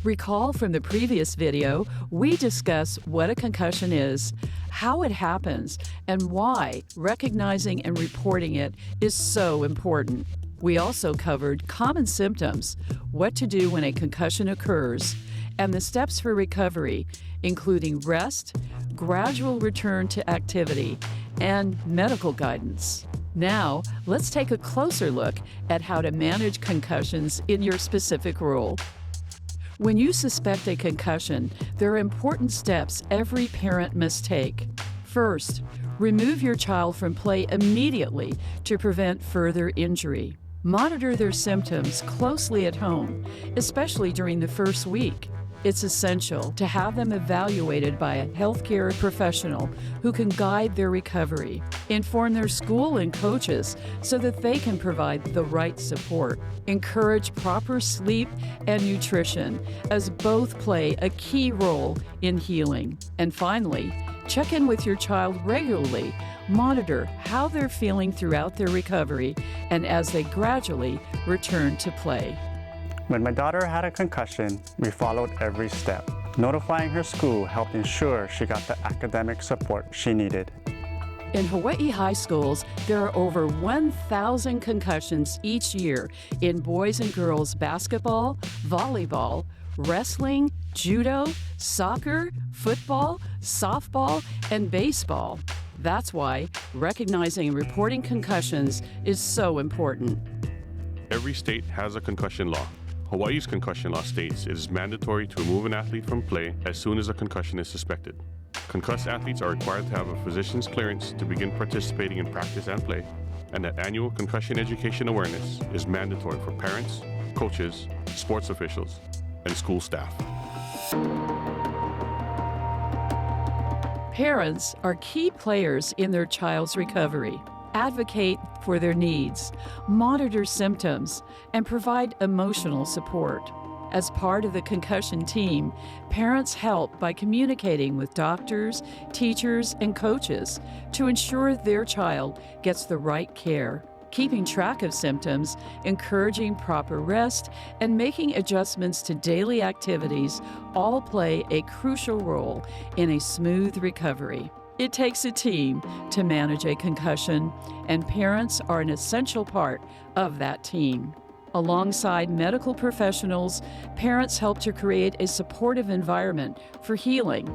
Recall from the previous video, we discuss what a concussion is, how it happens, and why recognizing and reporting it is so important. We also covered common symptoms, what to do when a concussion occurs, and the steps for recovery, including rest, gradual return to activity, and medical guidance. Now, let's take a closer look at how to manage concussions in your specific role. When you suspect a concussion, there are important steps every parent must take. First, remove your child from play immediately to prevent further injury. Monitor their symptoms closely at home, especially during the first week. It's essential to have them evaluated by a healthcare professional who can guide their recovery. Inform their school and coaches so that they can provide the right support. Encourage proper sleep and nutrition, as both play a key role in healing. And finally, check in with your child regularly. Monitor how they're feeling throughout their recovery and as they gradually return to play. When my daughter had a concussion, we followed every step. Notifying her school helped ensure she got the academic support she needed. In Hawaii high schools, there are over 1,000 concussions each year in boys and girls basketball, volleyball, wrestling, judo, soccer, football, softball, and baseball. That's why recognizing and reporting concussions is so important. Every state has a concussion law. Hawaii's concussion law states it is mandatory to remove an athlete from play as soon as a concussion is suspected. Concussed athletes are required to have a physician's clearance to begin participating in practice and play, and that annual concussion education awareness is mandatory for parents, coaches, sports officials, and school staff. Parents are key players in their child's recovery. Advocate for their needs, monitor symptoms, and provide emotional support. As part of the concussion team, parents help by communicating with doctors, teachers, and coaches to ensure their child gets the right care. Keeping track of symptoms, encouraging proper rest, and making adjustments to daily activities all play a crucial role in a smooth recovery. It takes a team to manage a concussion, and parents are an essential part of that team. Alongside medical professionals, parents help to create a supportive environment for healing.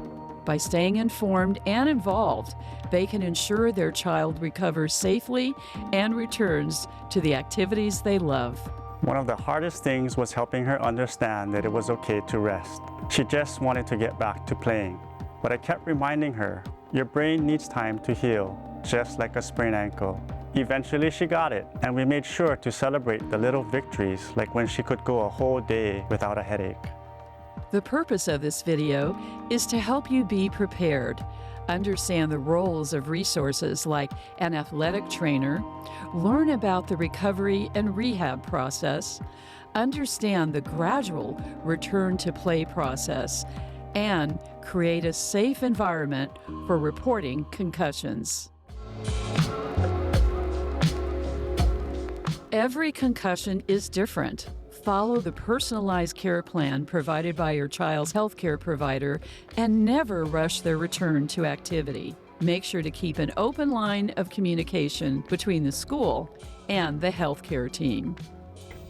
By staying informed and involved, they can ensure their child recovers safely and returns to the activities they love. One of the hardest things was helping her understand that it was okay to rest. She just wanted to get back to playing. But I kept reminding her, your brain needs time to heal, just like a sprained ankle. Eventually she got it, and we made sure to celebrate the little victories, like when she could go a whole day without a headache. The purpose of this video is to help you be prepared, understand the roles of resources like an athletic trainer, learn about the recovery and rehab process, understand the gradual return to play process, and create a safe environment for reporting concussions. Every concussion is different. Follow the personalized care plan provided by your child's healthcare provider and never rush their return to activity. Make sure to keep an open line of communication between the school and the healthcare team.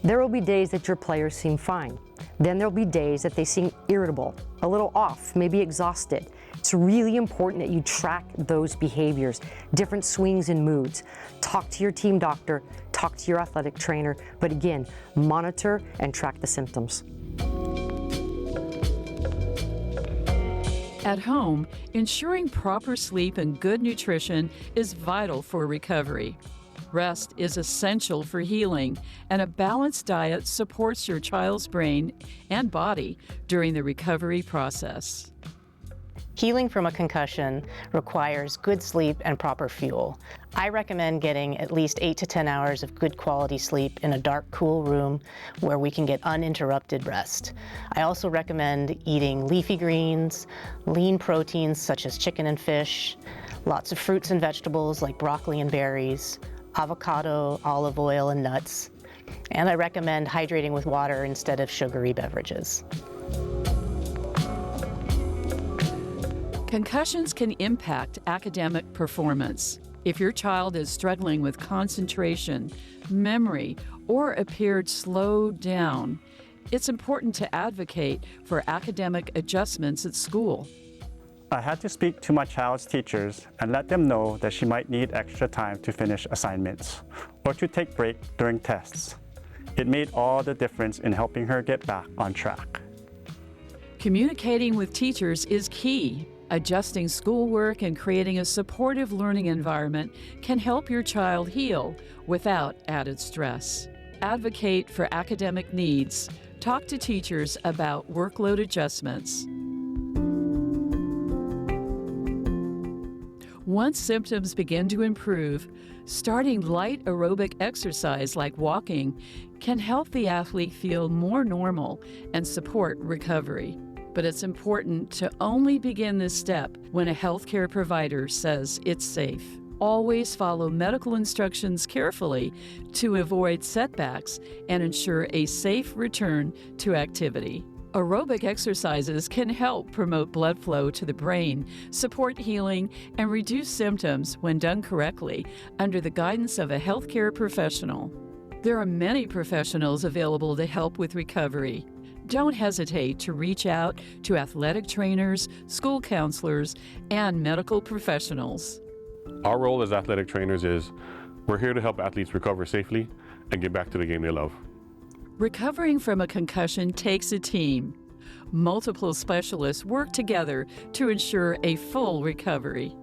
There will be days that your players seem fine. Then there'll be days that they seem irritable, a little off, maybe exhausted. It's really important that you track those behaviors, different swings in moods. Talk to your team doctor, talk to your athletic trainer, but again, monitor and track the symptoms. At home, ensuring proper sleep and good nutrition is vital for recovery. Rest is essential for healing, and a balanced diet supports your child's brain and body during the recovery process. Healing from a concussion requires good sleep and proper fuel. I recommend getting at least 8 to 10 hours of good quality sleep in a dark, cool room where we can get uninterrupted rest. I also recommend eating leafy greens, lean proteins such as chicken and fish, lots of fruits and vegetables like broccoli and berries, avocado, olive oil, and nuts. And I recommend hydrating with water instead of sugary beverages. Concussions can impact academic performance. If your child is struggling with concentration, memory, or appeared slowed down, it's important to advocate for academic adjustments at school. I had to speak to my child's teachers and let them know that she might need extra time to finish assignments or to take breaks during tests. It made all the difference in helping her get back on track. Communicating with teachers is key. Adjusting schoolwork and creating a supportive learning environment can help your child heal without added stress. Advocate for academic needs. Talk to teachers about workload adjustments. Once symptoms begin to improve, starting light aerobic exercise like walking can help the athlete feel more normal and support recovery. But it's important to only begin this step when a healthcare provider says it's safe. Always follow medical instructions carefully to avoid setbacks and ensure a safe return to activity. Aerobic exercises can help promote blood flow to the brain, support healing, and reduce symptoms when done correctly under the guidance of a healthcare professional. There are many professionals available to help with recovery. Don't hesitate to reach out to athletic trainers, school counselors, and medical professionals. Our role as athletic trainers is we're here to help athletes recover safely and get back to the game they love. Recovering from a concussion takes a team. Multiple specialists work together to ensure a full recovery.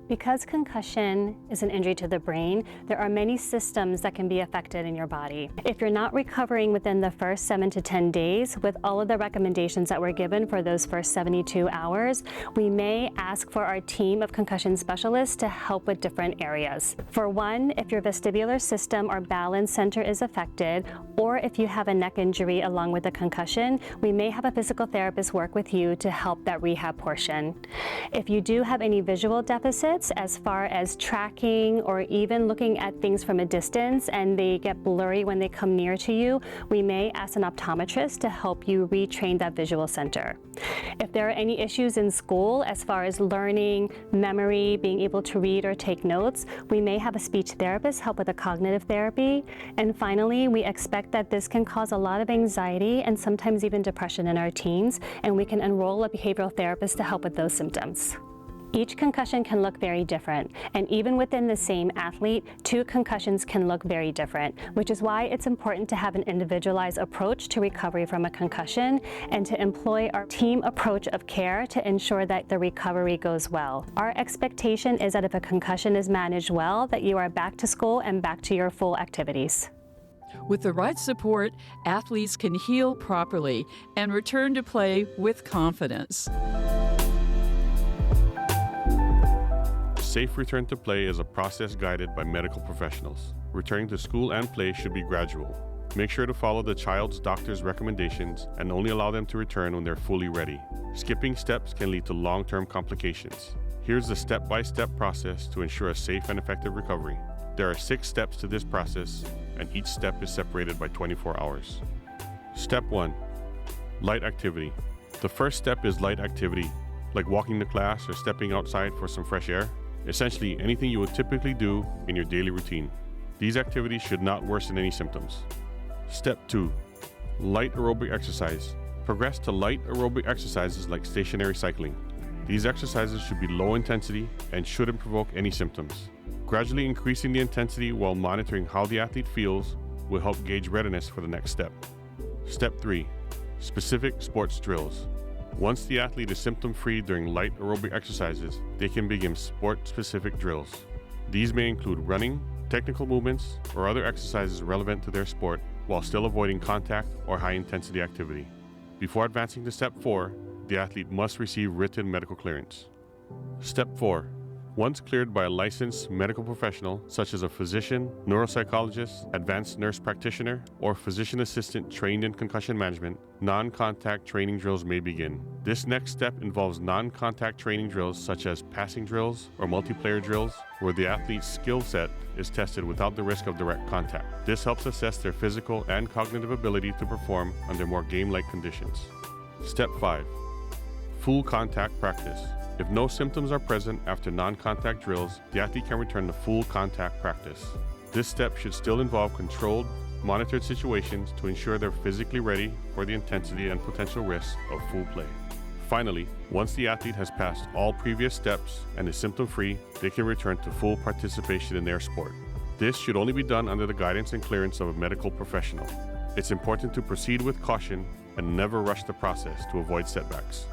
Because concussion is an injury to the brain, there are many systems that can be affected in your body. If you're not recovering within the first 7 to 10 days with all of the recommendations that were given for those first 72 hours, we may ask for our team of concussion specialists to help with different areas. For one, if your vestibular system or balance center is affected, or if you have a neck injury along with a concussion, we may have a physical therapist work with you to help that rehab portion. If you do have any visual deficits, as far as tracking or even looking at things from a distance and they get blurry when they come near to you, we may ask an optometrist to help you retrain that visual center. If there are any issues in school as far as learning, memory, being able to read or take notes, we may have a speech therapist help with a cognitive therapy. And finally, we expect that this can cause a lot of anxiety and sometimes even depression in our teens, and we can enroll a behavioral therapist to help with those symptoms. Each concussion can look very different, and even within the same athlete, 2 concussions can look very different, which is why it's important to have an individualized approach to recovery from a concussion and to employ our team approach of care to ensure that the recovery goes well. Our expectation is that if a concussion is managed well, that you are back to school and back to your full activities. With the right support, athletes can heal properly and return to play with confidence. Safe return to play is a process guided by medical professionals. Returning to school and play should be gradual. Make sure to follow the child's doctor's recommendations and only allow them to return when they're fully ready. Skipping steps can lead to long-term complications. Here's the step-by-step process to ensure a safe and effective recovery. There are 6 steps to this process, and each step is separated by 24 hours. Step 1. Light activity. The first step is light activity, like walking to class or stepping outside for some fresh air. Essentially, anything you would typically do in your daily routine. These activities should not worsen any symptoms. Step 2. Light aerobic exercise. Progress to light aerobic exercises like stationary cycling. These exercises should be low intensity and shouldn't provoke any symptoms. Gradually increasing the intensity while monitoring how the athlete feels will help gauge readiness for the next step. Step 3. Specific sports drills. Once the athlete is symptom-free during light aerobic exercises, they can begin sport-specific drills. These may include running, technical movements, or other exercises relevant to their sport while still avoiding contact or high-intensity activity. Before advancing to Step 4, the athlete must receive written medical clearance. Step 4. Once cleared by a licensed medical professional, such as a physician, neuropsychologist, advanced nurse practitioner, or physician assistant trained in concussion management, non-contact training drills may begin. This next step involves non-contact training drills such as passing drills or multiplayer drills, where the athlete's skill set is tested without the risk of direct contact. This helps assess their physical and cognitive ability to perform under more game-like conditions. Step 5. Full contact practice. If no symptoms are present after non-contact drills, the athlete can return to full contact practice. This step should still involve controlled, monitored situations to ensure they're physically ready for the intensity and potential risks of full play. Finally, once the athlete has passed all previous steps and is symptom-free, they can return to full participation in their sport. This should only be done under the guidance and clearance of a medical professional. It's important to proceed with caution and never rush the process to avoid setbacks.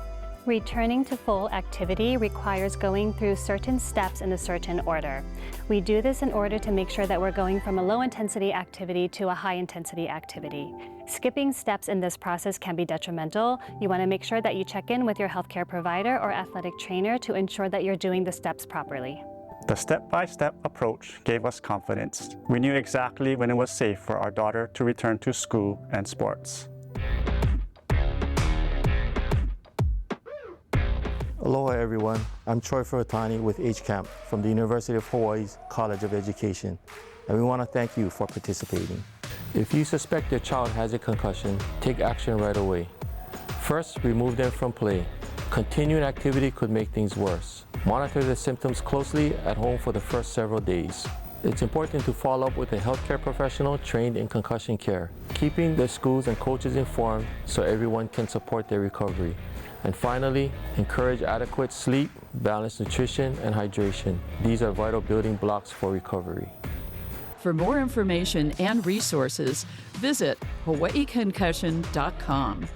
Returning to full activity requires going through certain steps in a certain order. We do this in order to make sure that we're going from a low-intensity activity to a high-intensity activity. Skipping steps in this process can be detrimental. You want to make sure that you check in with your healthcare provider or athletic trainer to ensure that you're doing the steps properly. The step-by-step approach gave us confidence. We knew exactly when it was safe for our daughter to return to school and sports. Aloha everyone, I'm Troy Furutani with HCAMP from the University of Hawaii's College of Education, and we want to thank you for participating. If you suspect your child has a concussion, take action right away. First, remove them from play. Continuing activity could make things worse. Monitor the symptoms closely at home for the first several days. It's important to follow up with a healthcare professional trained in concussion care, keeping the schools and coaches informed so everyone can support their recovery. And finally, encourage adequate sleep, balanced nutrition, and hydration. These are vital building blocks for recovery. For more information and resources, visit hawaiiconcussion.com.